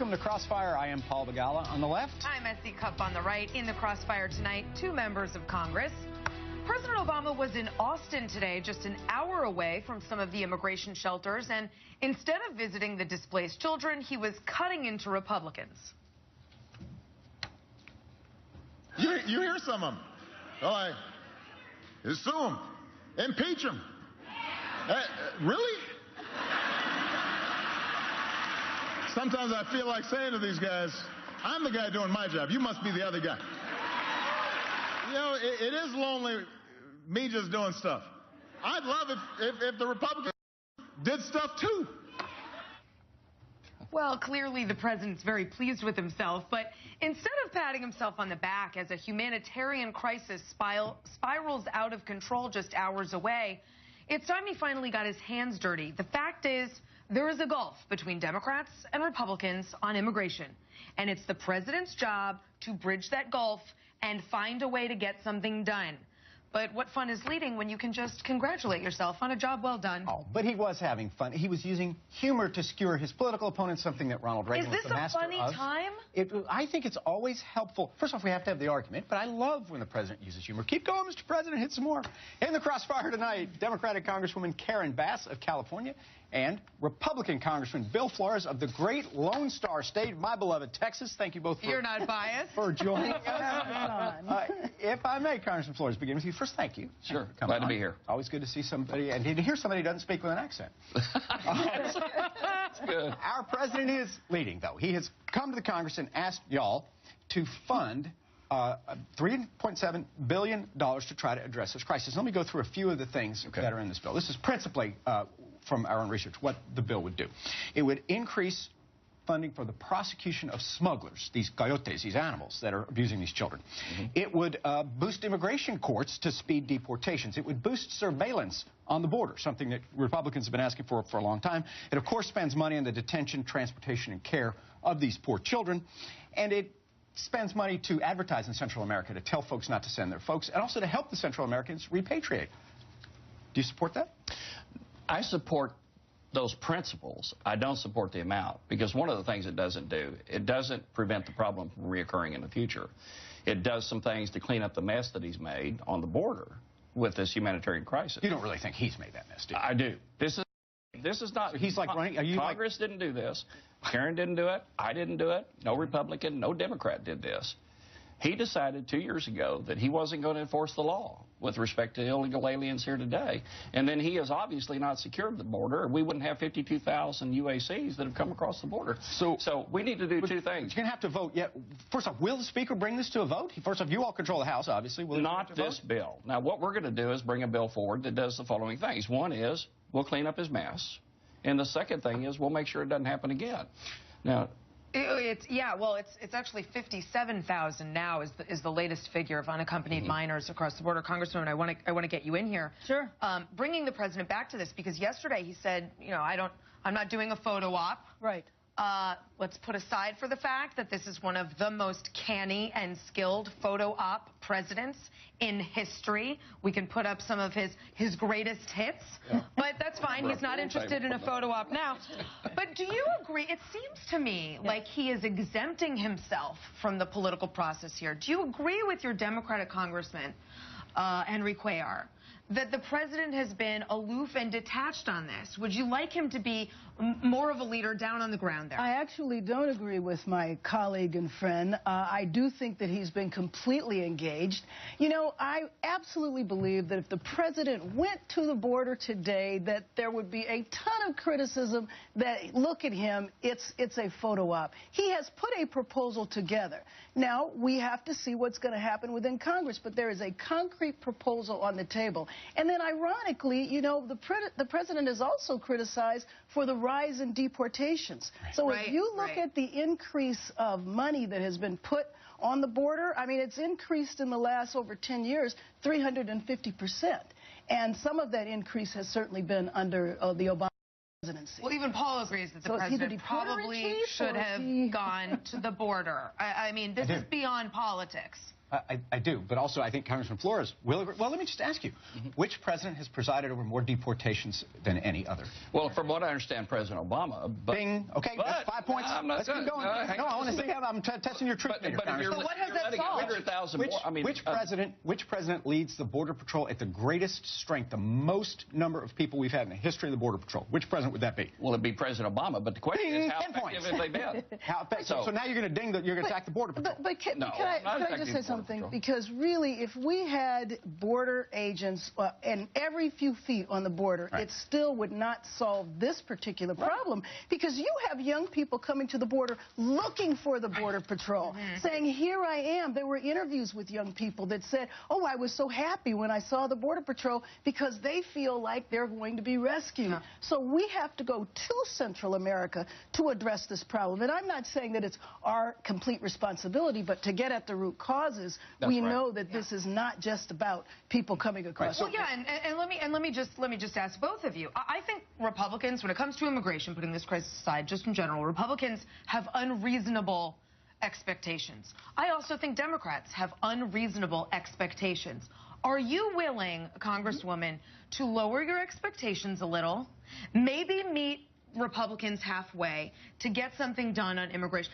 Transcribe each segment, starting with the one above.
Welcome to Crossfire. I am Paul Begala on the left. I'm S.E. Cupp on the right. In the Crossfire tonight, 2 members of Congress. President Obama was in Austin today, just an hour away from some of the immigration shelters, and instead of visiting the displaced children, he was cutting into Republicans. You hear some of them. Oh, sue them. Impeach them. Really? Sometimes I feel like saying to these guys, I'm the guy doing my job. You must be the other guy. You know, it is lonely, me just doing stuff. I'd love if the Republicans did stuff too. Well, clearly the president's very pleased with himself, but instead of patting himself on the back as a humanitarian crisis spirals out of control just hours away, it's time he finally got his hands dirty. The fact is, there is a gulf between Democrats and Republicans on immigration, and it's the president's job to bridge that gulf and find a way to get something done. But what fun is leading when you can just congratulate yourself on a job well done? Oh, but he was having fun. He was using humor to skewer his political opponents, something that Ronald Reagan was the master of. Is this a funny time? I think it's always helpful. First off, we have to have the argument, but I love when the president uses humor. Keep going, Mr. President. Hit some more. In the Crossfire tonight, Democratic Congresswoman Bass of California and Republican Congressman Bill Flores of the great Lone Star State, my beloved Texas. Thank you both for, You're not biased. For joining us. If I may, Congressman Flores, begin with you. First, thank you. Sure. Glad to be here. Always good to see somebody, and to hear somebody who doesn't speak with an accent. That's good. Our president is leading, though. He has come to the Congress and asked y'all to fund $3.7 billion to try to address this crisis. Let me go through a few of the things that are in this bill. This is principally, from our own research, what the bill would do. It would increase funding for the prosecution of smugglers, these coyotes, these animals that are abusing these children. It would boost immigration courts to speed deportations. It would boost surveillance on the border, something that Republicans have been asking for a long time. It, of course, spends money on the detention, transportation, and care of these poor children. And it spends money to advertise in Central America, to tell folks not to send their folks, and also to help the Central Americans repatriate. Do you support that? I support those principles. I don't support the amount, because one of the things it doesn't do, it doesn't prevent the problem from reoccurring in the future. It does some things to clean up the mess that he's made on the border with this humanitarian crisis. You don't really think he's made that mess, do you? I do. This is not. So he's like running. Are you Congress didn't do this. Karen didn't do it. I didn't do it. No Republican, no Democrat did this. He decided 2 years ago that he wasn't going to enforce the law with respect to illegal aliens here today. And then he has obviously not secured the border. We wouldn't have 52,000 UACs that have come across the border. So we need to do two things. You're going to have to vote. Yeah. First off, will the Speaker bring this to a vote? First off, you all control the House, obviously. Will not this bill. Now, what we're going to do is bring a bill forward that does the following things. One is we'll clean up his mess. And the second thing is we'll make sure it doesn't happen again. Now, it's actually 57,000 now is the latest figure of unaccompanied minors across the border. Congresswoman, I want to get you in here. Sure. Bringing the president back to this, because yesterday he said, you know, I'm not doing a photo op. Right. Let's put aside for the fact that this is one of the most canny and skilled photo op presidents in history. We can put up some of his greatest hits, but that's fine. He's not interested in a photo op now. But do you agree? It seems to me like he is exempting himself from the political process here. Do you agree with your Democratic Congressman, Henry Cuellar, that the president has been aloof and detached on this? Would you like him to be more of a leader down on the ground there? I actually don't agree with my colleague and friend. I do think that he's been completely engaged. You know, I absolutely believe that if the president went to the border today, that there would be a ton of criticism that, look at him, it's a photo op. He has put a proposal together. Now, we have to see what's going to happen within Congress, but there is a concrete proposal on the table. And then, ironically, you know, the president is also criticized for the rise in deportations. So if you look at the increase of money that has been put on the border, I mean, it's increased in the last over 10 years 350%. And some of that increase has certainly been under the Obama presidency. Well, even Paul agrees that the president probably should have gone to the border. I mean, this is beyond politics. I do, but also I think Congressman Flores will agree. Well, let me just ask you, which president has presided over more deportations than any other? Well, from what I understand, President Obama. Bing. Okay, that's 5 points. Let's keep going. No, I want to see how I'm testing your truth. But what has that solved? Which president leads the Border Patrol at the greatest strength, the most number of people we've had in the history of the Border Patrol? Which president would that be? Well, it'd be President Obama, but the question is how effective have they been? So now you're going to attack the Border Patrol. But can I just say something? Because really, if we had border agents and every few feet on the border, it still would not solve this particular problem, because you have young people coming to the border looking for the Border Patrol, saying, here I am. There were interviews with young people that said, oh, I was so happy when I saw the Border Patrol, because they feel like they're going to be rescued. So we have to go to Central America to address this problem. And I'm not saying that it's our complete responsibility, but to get at the root causes, we know that this is not just about people coming across. Well, yeah, and let me just ask both of you. I think Republicans, when it comes to immigration, putting this crisis aside, just in general, Republicans have unreasonable expectations. I also think Democrats have unreasonable expectations. Are you willing, Congresswoman, to lower your expectations a little, maybe meet Republicans halfway to get something done on immigration?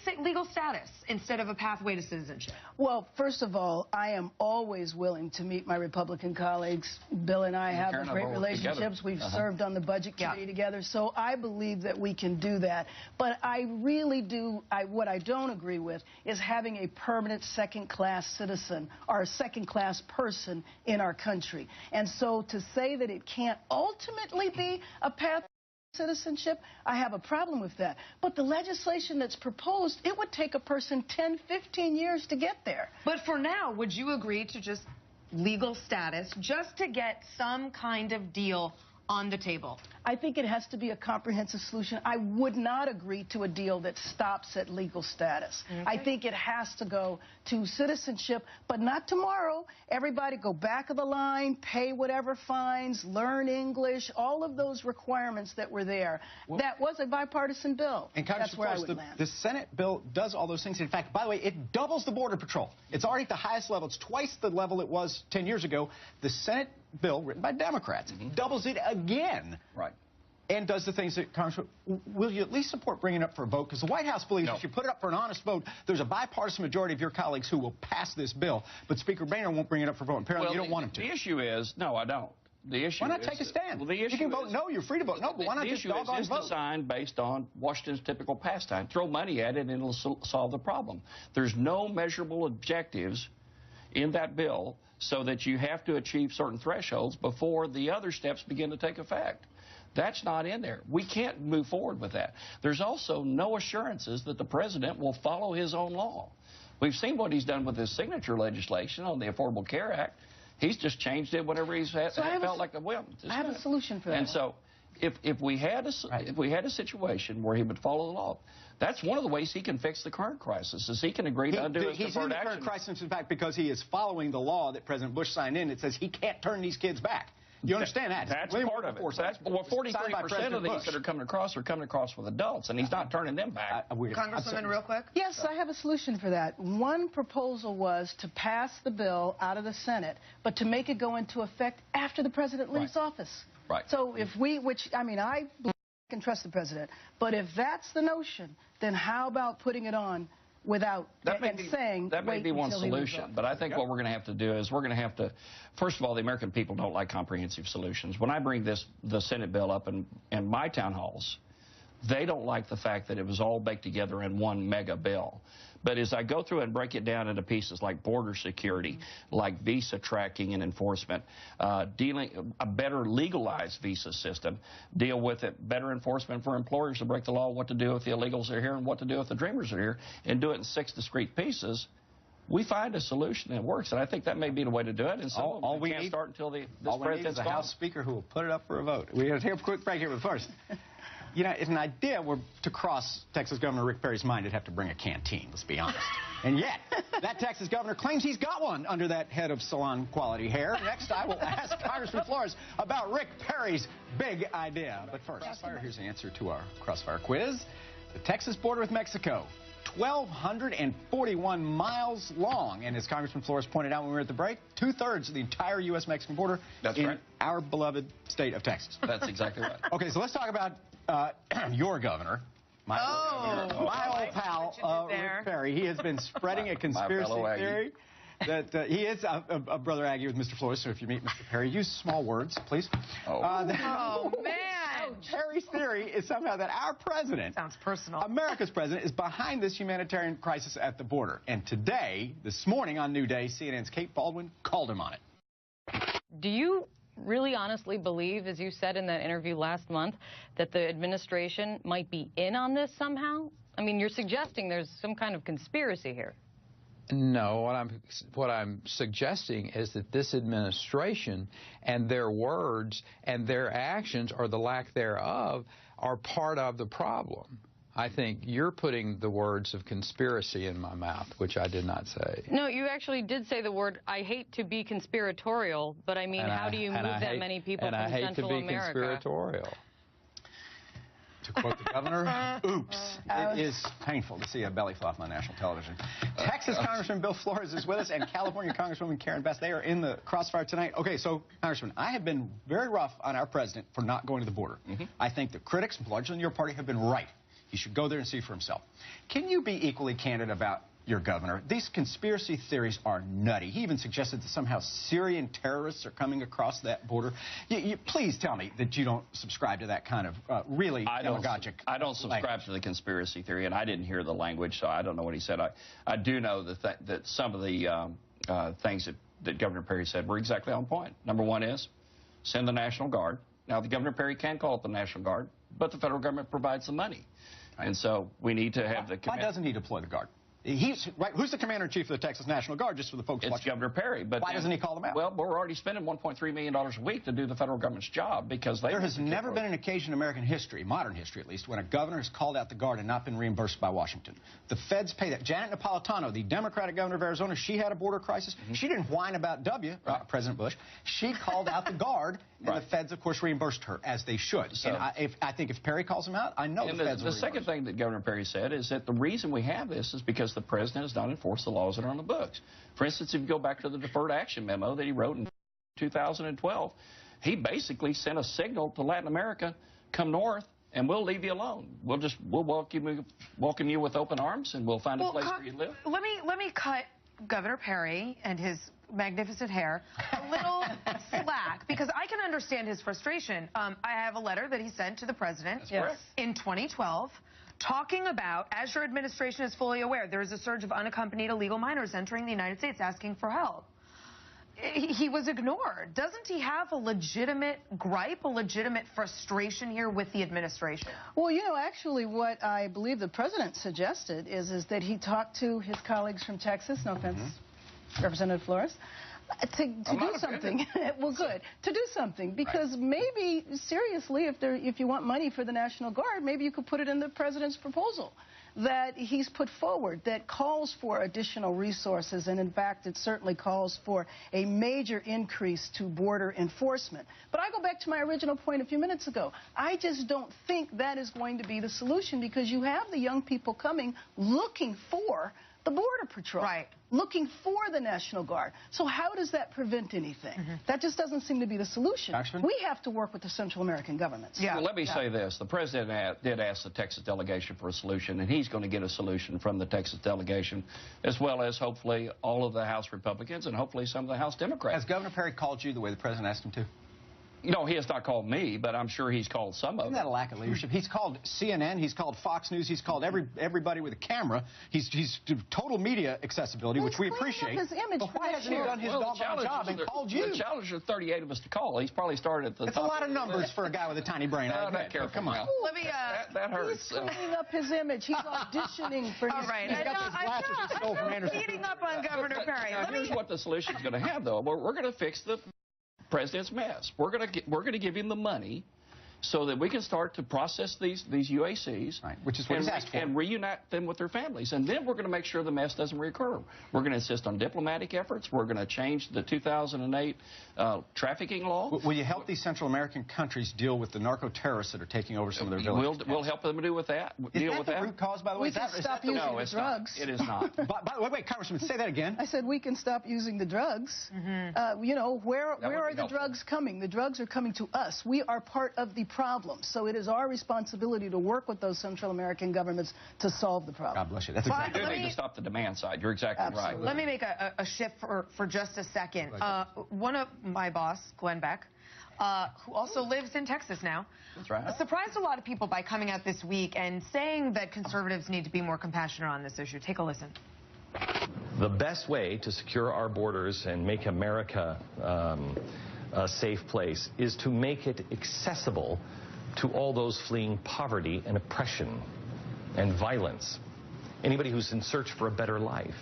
Say legal status instead of a pathway to citizenship. Well, first of all, I am always willing to meet my Republican colleagues. Bill and I have great relationships. We've served on the budget committee together, so I believe that we can do that. But I really do, what I don't agree with is having a permanent second-class citizen or a second-class person in our country. And so to say that it can't ultimately be a path citizenship, I have a problem with that. But the legislation that's proposed, it would take a person 10, 15 years to get there. But for now, would you agree to just legal status just to get some kind of deal on the table? I think it has to be a comprehensive solution. I would not agree to a deal that stops at legal status. I think it has to go to citizenship, but not tomorrow. Everybody go back of the line, pay whatever fines, learn English, all of those requirements that were there. Well, that was a bipartisan bill. And that's where I would land. The Senate bill does all those things. In fact, by the way, it doubles the Border Patrol. It's already at the highest level. It's twice the level it was 10 years ago. The Senate bill, written by Democrats, doubles it again. Right. And does the things that Congressman, will you at least support bringing it up for a vote? Because the White House believes if you put it up for an honest vote, there's a bipartisan majority of your colleagues who will pass this bill. But Speaker Boehner won't bring it up for vote. Apparently, you don't want him to. The issue is, no, I don't. The issue why not take a stand? Well, the issue you can vote no. You're free to vote no. But why not just doggone vote? The issue is designed based on Washington's typical pastime. Throw money at it, and it'll solve the problem. There's no measurable objectives in that bill so that you have to achieve certain thresholds before the other steps begin to take effect. That's not in there. We can't move forward with that. There's also no assurances that the president will follow his own law. We've seen what he's done with his signature legislation on the Affordable Care Act. He's just changed it whenever he's felt like a whim. I have a solution for that. And so if we had a situation where he would follow the law, that's one of the ways he can fix the current crisis, is he can agree to undo his deferred action. He's in the current crisis, in fact, because he is following the law that President Bush signed in. It says he can't turn these kids back. You understand that? That's part of it. Well, 43% of these that are coming across with adults, and he's not turning them back. Congresswoman, real quick. Yes, I have a solution for that. One proposal was to pass the bill out of the Senate, but to make it go into effect after the president leaves office. Right. So if we, I can trust the president, but if that's the notion, then how about putting it on without saying that may be one solution, but I think what we're going to have to do is we're going to have to, first of all, the American people don't like comprehensive solutions. When I bring the Senate bill up in my town halls, they don't like the fact that it was all baked together in one mega bill. But as I go through and break it down into pieces like border security, like visa tracking and enforcement, dealing a better legalized visa system, deal with it, better enforcement for employers to break the law, what to do if the illegals are here and what to do if the dreamers are here, and do it in 6 discrete pieces, we find a solution that works. And I think that may be the way to do it. And so we can't start until this president's gone. A House Speaker who will put it up for a vote. We have to take a quick break here, but first. You know, if an idea were to cross Texas Governor Rick Perry's mind, it'd have to bring a canteen, let's be honest. And yet, that Texas governor claims he's got one under that head of salon quality hair. Next, I will ask Congressman Flores about Rick Perry's big idea. But first, Crossfire, here's the answer to our Crossfire quiz. The Texas border with Mexico, 1,241 miles long. And as Congressman Flores pointed out when we were at the break, 2/3 of the entire U.S.-Mexican border in our beloved state of Texas. That's exactly right. Okay, so let's talk about your governor. My old pal, Rick Perry. He has been spreading a conspiracy theory that he is a brother Aggie with Mr. Flores, so if you meet Mr. Perry, use small words, please. Oh, man. Perry's theory is somehow that our president, sounds personal, America's president, is behind this humanitarian crisis at the border. And today, this morning on New Day, CNN's Kate Baldwin called him on it. Do you really honestly believe, as you said in that interview last month, that the administration might be in on this somehow? I mean, you're suggesting there's some kind of conspiracy here. No, what I'm suggesting is that this administration and their words and their actions, or the lack thereof, are part of the problem. I think you're putting the words of conspiracy in my mouth, which I did not say. No, you actually did say the word, I hate to be conspiratorial, but I mean, how do you move that many people from Central America? And I hate to be conspiratorial. To quote the governor, oops. It is painful to see a belly flop on national television. Texas Congressman Bill Flores is with us, and California Congresswoman Bass. They are in the crossfire tonight. Okay, so, Congressman, I have been very rough on our president for not going to the border. I think the critics, largely in your party, have been right. He should go there and see for himself. Can you be equally candid about your governor? These conspiracy theories are nutty. He even suggested that somehow Syrian terrorists are coming across that border. Please tell me that you don't subscribe to that kind of really demagogic I don't subscribe to the conspiracy theory, and I didn't hear the language, so I don't know what he said. I do know that some of the things that Governor Perry said were exactly on point. Number one is send the National Guard. Now, the Governor Perry can call it the National Guard, but the federal government provides the money. And so we need to have the... Why doesn't he deploy the Guard? He's right. Who's the commander-in-chief of the Texas National Guard, just for the folks watching? It's Governor Perry. But why doesn't he call them out? Well, we're already spending $1.3 million a week to do the federal government's job because they... There has never been an occasion in American history, modern history at least, when a governor has called out the Guard and not been reimbursed by Washington. The feds pay that. Janet Napolitano, the Democratic governor of Arizona, she had a border crisis. She didn't whine about President Bush. She called out the Guard, and the feds, of course, reimbursed her, as they should. So, and I think if Perry calls them out, I know the feds will The second thing that Governor Perry said is that the reason we have this is because the president has not enforce the laws that are on the books. For instance, if you go back to the deferred action memo that he wrote in 2012, he basically sent a signal to Latin America, come north, and we'll leave you alone. We'll welcome you with open arms, and we'll find a place where you live. Let me cut Governor Perry and his magnificent hair a little slack, because I can understand his frustration. I have a letter that he sent to the president in 2012. Talking about, as your administration is fully aware, there is a surge of unaccompanied illegal minors entering the United States asking for help. He was ignored. Doesn't he have a legitimate gripe, a legitimate frustration here with the administration? Well, you know, actually what I believe the president suggested is that he talked to his colleagues from Texas, no offense, Representative Flores, to do something. Well, good. To do something, because maybe, seriously, if you want money for the National Guard, maybe you could put it in the president's proposal that he's put forward that calls for additional resources, and in fact it certainly calls for a major increase to border enforcement. But I go back to my original point a few minutes ago. I just don't think that is going to be the solution, because you have the young people coming looking for the Border Patrol, looking for the National Guard. So how does that prevent anything? That just doesn't seem to be the solution. We have to work with the Central American governments. Well, let me say this. The president did ask the Texas delegation for a solution, and he's going to get a solution from the Texas delegation, as well as hopefully all of the House Republicans and hopefully some of the House Democrats. Has Governor Perry called you the way the president asked him to? No, he has not called me, but I'm sure he's called some of them. Isn't that a lack of leadership? He's called CNN, he's called Fox News, he's called everybody with a camera. He's total media accessibility, which we appreciate. His image, but why hasn't he done his doggone job and called you? The challenge are 38 of us to call. He's probably started at the top. It's a lot of numbers for a guy with a tiny brain. Come on. Let me, that hurts. He's cleaning up his image. He's auditioning for his... All right. He's got those glasses he stole from Anderson. Beating up on Governor Perry. Here's what the solution is going to have, though. We're going to fix the president's mess. We're going to give him the money so that we can start to process these UACs, right, which is what he's asked for, and reunite them with their families. And then we're going to make sure the mess doesn't reoccur. We're going to insist on diplomatic efforts. We're going to change the 2008 trafficking law. Will you help these Central American countries deal with the narco-terrorists that are taking over some of their villages? We'll help them deal with that. Is that the root cause, by the way? We can stop using the drugs. It is not. Wait, Congressman, say that again. I said we can stop using the drugs. You know, where are the drugs coming? The drugs are coming to us. We are part of the problem. So it is our responsibility to work with those Central American governments to solve the problem. God bless you. That's exactly right. We need to stop the demand side. You're exactly right. Let me make a shift for just a second. One of my boss, Glenn Beck, who also lives in Texas now, that's right, surprised a lot of people by coming out this week and saying that conservatives need to be more compassionate on this issue. Take a listen. The best way to secure our borders and make America a safe place is to make it accessible to all those fleeing poverty and oppression and violence. Anybody who's in search for a better life.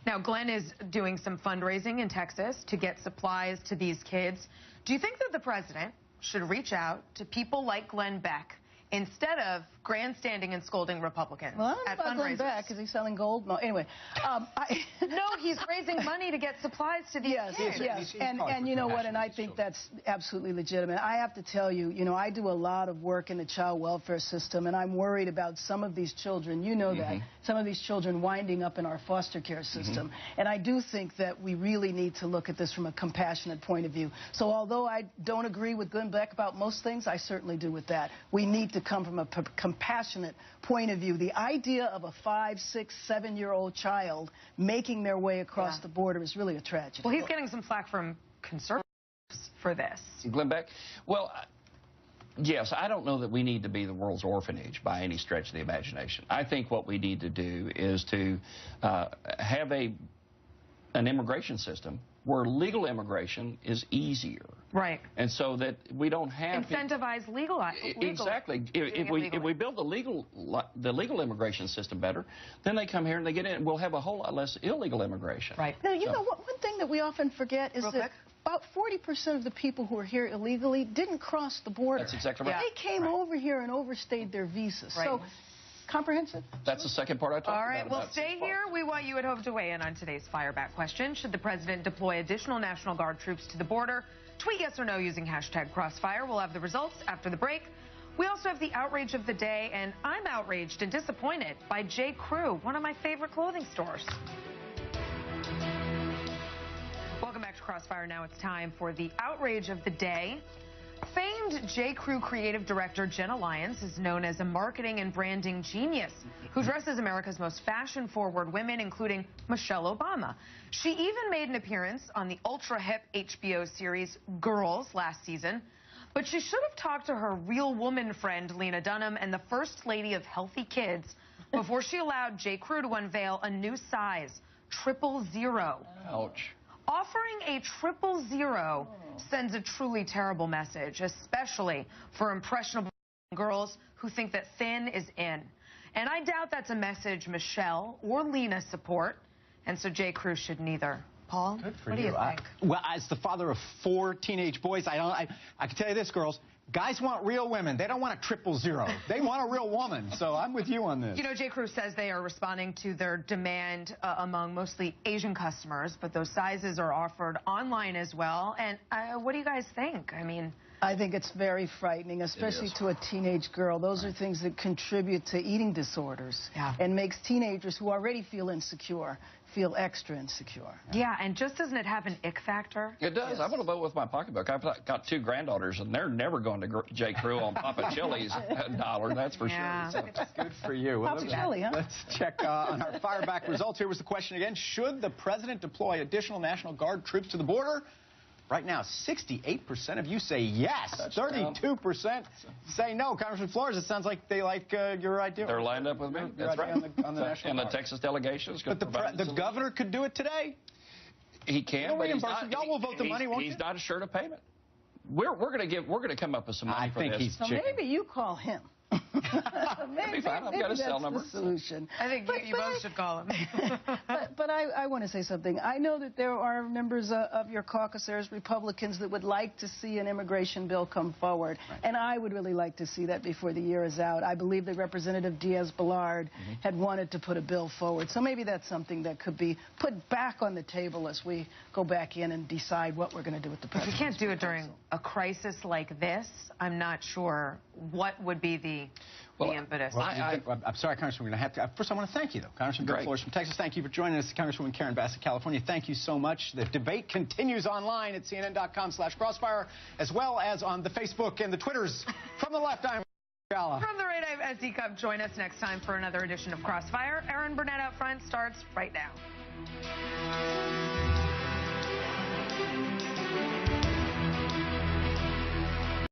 Now, Glenn is doing some fundraising in Texas to get supplies to these kids. Do you think that the president should reach out to people like Glenn Beck instead of grandstanding and scolding Republicans well, I at don't know about fundraisers? Glenn Beck. Is he selling gold? No. Anyway. No, he's raising money to get supplies to these kids. Yes, and you know what, and I think that's absolutely legitimate. I have to tell you, you know, I do a lot of work in the child welfare system, and I'm worried about some of these children, you know that, some of these children winding up in our foster care system. And I do think that we really need to look at this from a compassionate point of view. So although I don't agree with Glenn Beck about most things, I certainly do with that. We need to come from a compassionate point of view. The idea of a 5-, 6-, 7-year-old child making their way across the border is really a tragedy. Well, he's getting some flack from conservatives for this. Glenn Beck? Well, yes, I don't know that we need to be the world's orphanage by any stretch of the imagination. I think what we need to do is to have an immigration system where legal immigration is easier. Right. And so that we don't have incentivize legal. Exactly. If we build the legal immigration system better, then they come here and they get in. We'll have a whole lot less illegal immigration. Right. Now, you know what? One thing that we often forget is that about 40% of the people who are here illegally didn't cross the border. That's exactly right. They came over here and overstayed their visas. Right. So, comprehensive? That's the second part I talked about. All right, well, stay here. We want you at home to weigh in on today's Fireback question. Should the president deploy additional National Guard troops to the border? Tweet yes or no using hashtag Crossfire. We'll have the results after the break. We also have the outrage of the day, and I'm outraged and disappointed by J. Crew, one of my favorite clothing stores. Welcome back to Crossfire. Now it's time for the outrage of the day. Famed J. Crew creative director Jenna Lyons is known as a marketing and branding genius who dresses America's most fashion-forward women, including Michelle Obama. She even made an appearance on the ultra-hip HBO series Girls last season. But she should have talked to her real woman friend, Lena Dunham, and the First Lady of Healthy Kids before she allowed J. Crew to unveil a new size, 000. Ouch. Offering a 000 sends a truly terrible message, especially for impressionable girls who think that thin is in. And I doubt that's a message Michelle or Lena support, and so J. Crew should neither. Paul, what do you think? Well, as the father of 4 teenage boys, I can tell you this, girls. Guys want real women. They don't want a 000. They want a real woman. So I'm with you on this. You know, J. Crew says they are responding to their demand among mostly Asian customers, but those sizes are offered online as well. And what do you guys think? I mean, I think it's very frightening, especially to a teenage girl. Those are things that contribute to eating disorders and makes teenagers who already feel insecure feel extra insecure. Yeah, and just doesn't it have an ick factor? It does. I'm going to vote with my pocketbook. I've got 2 granddaughters, and they're never going to J. Crew on Papa Chili's $1, that's for sure. So. Good for you. Well, Papa Chili, huh? Let's check on our Fireback results. Here was the question again. Should the president deploy additional National Guard troops to the border? Right now, 68% of you say yes. 32% say no. Congressman Flores, it sounds like they like your idea. They're lined up with me. That's right. On the National and Guard. the Texas delegation is going to provide the governor could do it today. He can, but y'all will vote the money, won't you? He's not assured of payment. We're going to come up with some money for this. So maybe you call him. Maybe, fine. I've got a cell number. That's the solution. I think you both should call him. but I want to say something. I know that there are members of your caucus, there's Republicans that would like to see an immigration bill come forward. Right. And I would really like to see that before the year is out. I believe that Representative Diaz-Balart had wanted to put a bill forward. So maybe that's something that could be put back on the table as we go back in and decide what we're going to do with the president. If you can't do it during a crisis like this, I'm not sure what would be the impetus. Well, I'm sorry, Congressman, we're going to have to. First, I want to thank you, though. Congressman Flores from Texas, thank you for joining us. Congresswoman Bass of California, thank you so much. The debate continues online at CNN.com/Crossfire, as well as on the Facebook and the Twitters. From the left, I'm Begala. From the right, I'm S.E. Cupp. Join us next time for another edition of Crossfire. Aaron Burnett out front starts right now.